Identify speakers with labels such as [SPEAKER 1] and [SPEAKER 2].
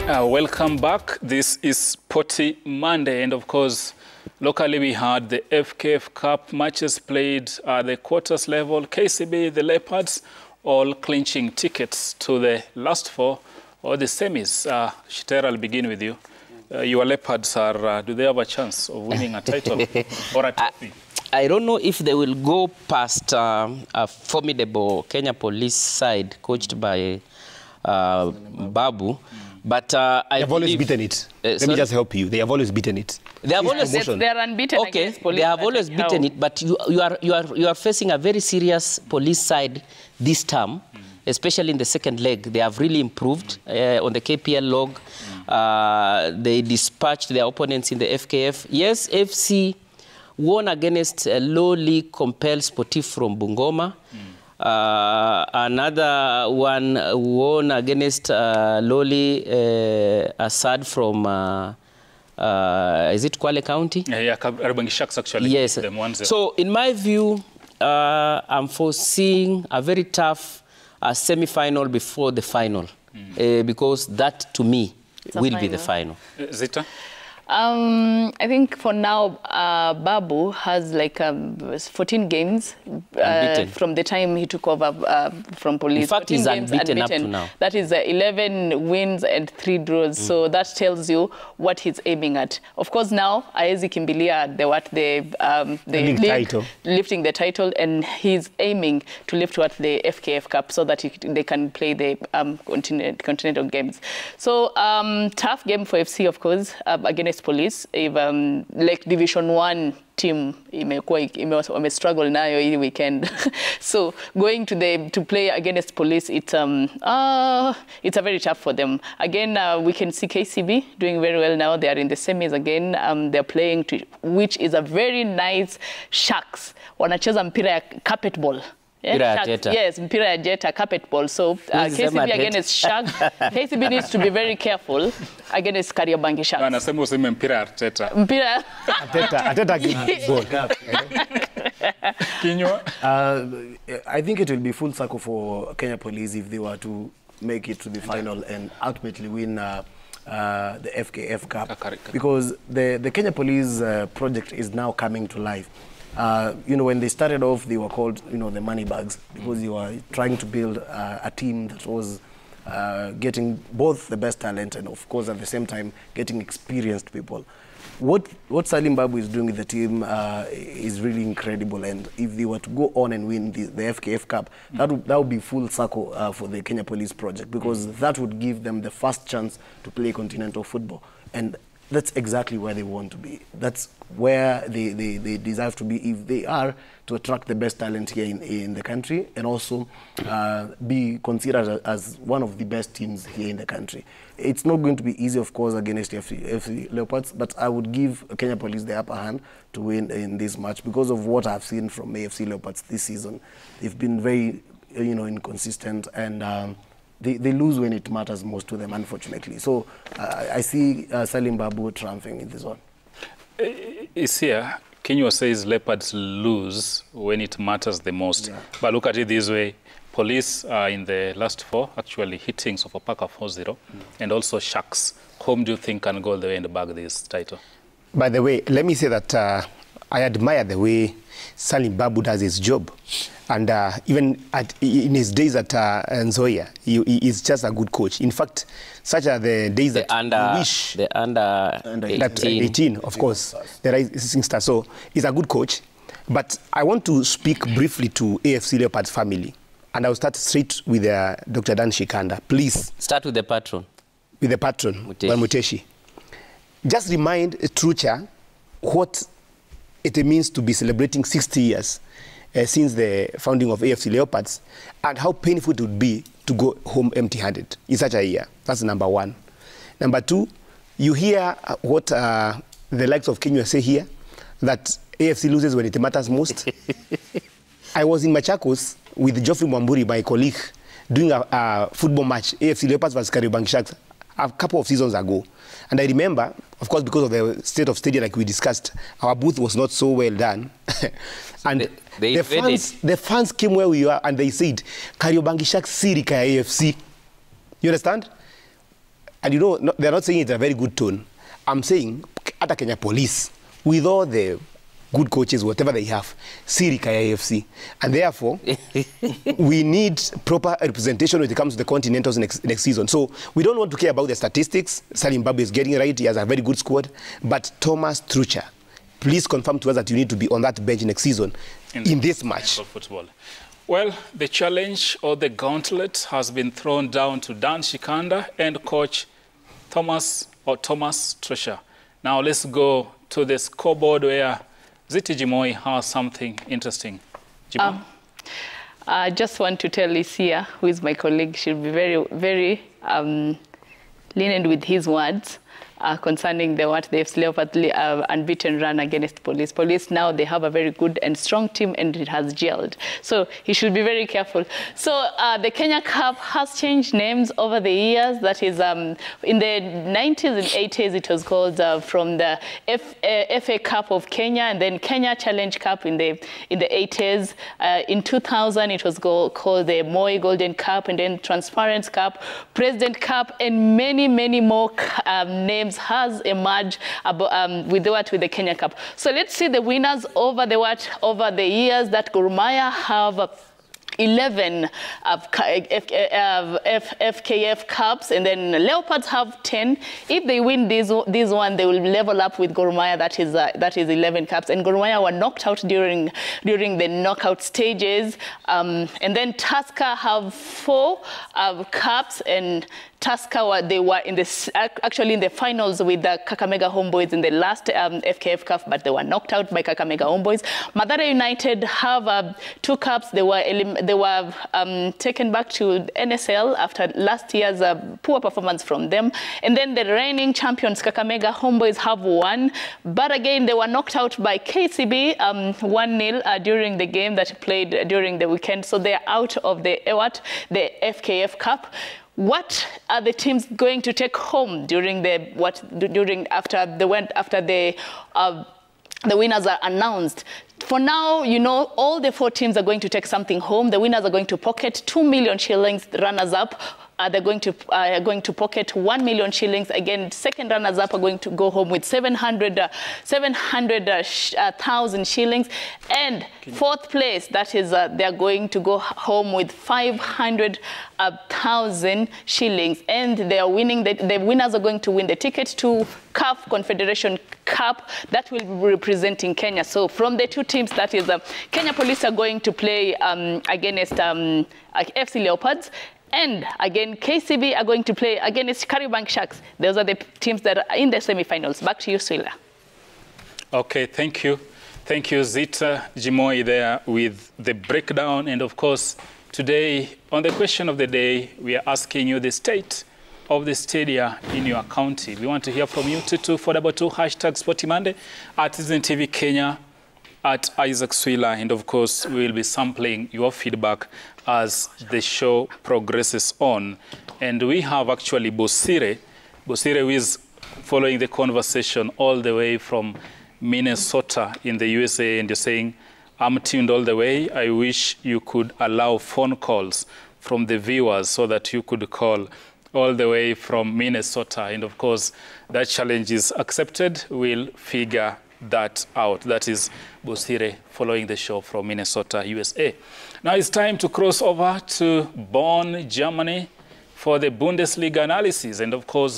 [SPEAKER 1] Welcome back. This is Sporty Monday, and of course, locally we had the FKF Cup matches played at the quarters level. KCB, the Leopards, all clinching tickets to the last four or the semis. Shitera, I'll begin with you. Your Leopards are, do they have a chance of winning a title or a trophy?
[SPEAKER 2] I don't know if they will go past a formidable Kenya police side coached by Babu. But
[SPEAKER 3] they have always beaten it. Let me just help you. They have always beaten it.
[SPEAKER 2] They have always
[SPEAKER 4] they are unbeaten.
[SPEAKER 2] Okay, they have always beaten it. But you are facing a very serious police side this term, especially in the second leg. They have really improved on the KPL log. They dispatched their opponents in the FKF. Yes, FC won against a lowly compelled Sportif from Bungoma. Another one won against lowly Assad from, is it Kwale County?
[SPEAKER 1] Yeah, Kariobangi Sharks actually.
[SPEAKER 2] Yes. So in my view, I'm foreseeing a very tough semi-final before the final, because that to me will be the final.
[SPEAKER 1] Zita?
[SPEAKER 4] I think for now, Babu has like 14 games from the time he took over from police.
[SPEAKER 2] In fact, he's unbeaten up to now.
[SPEAKER 4] That is 11 wins and 3 draws. So that tells you what he's aiming at. Of course, now Aezi Kimbilia, lifting the title, and he's aiming to lift what the FKF Cup so that they can play the continental games. So tough game for FC, of course, against police. If like Division 1 team struggle nayo hii weekend. So going to play against police, it's a very tough for them. Again, we can see KCB doing very well now. They are in the semis again. They're playing which is a very nice Sharks. Wanacheza mpira ya carpet ball. Yes, mpira ya jeta, carpet ball. So KCB against Sharks. KCB needs to be very careful against Kariobangi Sharks.
[SPEAKER 1] Anasema useme mpira Arteta.
[SPEAKER 4] Mpira
[SPEAKER 3] Arteta
[SPEAKER 1] Kinywa?
[SPEAKER 5] I think it will be full circle for Kenya Police if they were to make it to the final and ultimately win the FKF Cup. Because the Kenya Police project is now coming to life. When they started off, they were called, the money bags, because you were trying to build a team that was getting both the best talent and, of course, at the same time, getting experienced people. What Salim Babu is doing with the team is really incredible, and if they were to go on and win the FKF Cup, that would be full circle for the Kenya Police project, because that would give them the first chance to play continental football. And that's exactly where they want to be. That's where they deserve to be if they are to attract the best talent here in the country, and also be considered as one of the best teams here in the country. It's not going to be easy, of course, against AFC Leopards, but I would give Kenya Police the upper hand to win in this match because of what I've seen from AFC Leopards this season. They've been very, inconsistent, and they lose when it matters most to them, unfortunately. So I see Salim Babu triumphing in this one.
[SPEAKER 1] Isia, Kinywa says Leopards lose when it matters the most. Yeah. But look at it this way. Police are in the last 4, actually hitting Sofapaka 4-0. And also Sharks. Whom do you think can go all the way and bag this title?
[SPEAKER 3] By the way, let me say that I admire the way Salim Babu does his job. And even in his days at Nzoia, he is just a good coach. In fact, such are the days that we wish.
[SPEAKER 2] The under
[SPEAKER 3] 18, of course, the rising star. So he's a good coach. But I want to speak briefly to AFC Leopards family. And I'll start straight with Dr. Dan Shikanda. Please.
[SPEAKER 2] Start with the patron.
[SPEAKER 3] With the patron, Muteshi. Just remind Trucha what it means to be celebrating 60 years since the founding of AFC Leopards, and how painful it would be to go home empty-handed in such a year. That's number 1. Number 2, you hear what the likes of Kenya say here, that AFC loses when it matters most. I was in Machakos with Geoffrey Mwamburi, my colleague, doing a football match, AFC Leopards versus Kariobangi Sharks, a couple of seasons ago. And I remember, of course, because of the state of stadium, like we discussed, our booth was not so well done. And the fans came where we were and they said, Kariobangi Sharks Sirika AFC. You understand? And you know, they're not saying it's a very good tone. I'm saying, at Kenya Police, with all the good coaches, whatever they have, Sirika AFC. And therefore, we need proper representation when it comes to the Continentals next season. So we don't want to care about the statistics. Salim Babu is getting right. He has a very good squad. But Thomas Trucha, please confirm to us that you need to be on that bench next season in this match.
[SPEAKER 1] Football. Well, the challenge or the gauntlet has been thrown down to Dan Shikanda and coach Thomas Trucha. Now let's go to the scoreboard where Ziti Jimoi has something interesting.
[SPEAKER 4] I just want to tell Isia, who is my colleague, she'll be very, very lenient with his words concerning the AFC Leopards unbeaten run against Police. Police now, they have a very good and strong team, and it has gelled. So he should be very careful. So the Kenya Cup has changed names over the years. That is, in the 90s and 80s, it was called from the FA Cup of Kenya, and then Kenya Challenge Cup in the 80s. In 2000, it was called the Moi Golden Cup, and then Transparent Cup, President Cup, and many, many more names has emerged with the Kenya Cup. So let's see the winners over the years. That Gor Mahia have 11 FKF Cups, and then Leopards have 10. If they win this one, they will level up with Gor Mahia. That is 11 Cups. And Gor Mahia were knocked out during the knockout stages. And then Tusker have 4 Cups, and Tusker they were actually in the finals with the Kakamega Homeboys in the last FKF Cup, but they were knocked out by Kakamega Homeboys. Mathare United have 2 Cups. They were taken back to NSL after last year's poor performance from them. And then the reigning champions Kakamega Homeboys have 1, but again they were knocked out by KCB 1-0 during the game that played during the weekend. So they are out of the FKF Cup. What are the teams going to take home after the winners are announced? For now, you know, all the 4 teams are going to take something home. The winners are going to pocket 2 million shillings. The runners-up they're going to pocket 1 million shillings. Again, second runners-up are going to go home with 700,000 shillings. And fourth place, that is, they're going to go home with 500,000 shillings. And they are winning. The winners are going to win the ticket to CAF Confederation Cup that will be representing Kenya. So from the 2 teams, that is, Kenya Police are going to play against FC Leopards. And again, KCB are going to play against Kariobangi Sharks. Those are the teams that are in the semi-finals. Back to you, Swila.
[SPEAKER 1] Okay, thank you. Thank you, Zita Jimoi, there with the breakdown. And of course, today, on the question of the day, we are asking you the state of the stadia in your county. We want to hear from you. 22422 #SportyMonday Monday at Citizen TV Kenya, at Isaac Swila, and of course we will be sampling your feedback as the show progresses on. And we have actually Bosire who is following the conversation all the way from Minnesota in the USA, and you're saying, I'm tuned all the way. I wish you could allow phone calls from the viewers so that you could call all the way from Minnesota. And of course, that challenge is accepted. We'll figure that out. That is Bosire following the show from Minnesota, USA. Now it's time to cross over to Bonn, Germany for the Bundesliga analysis. And of course,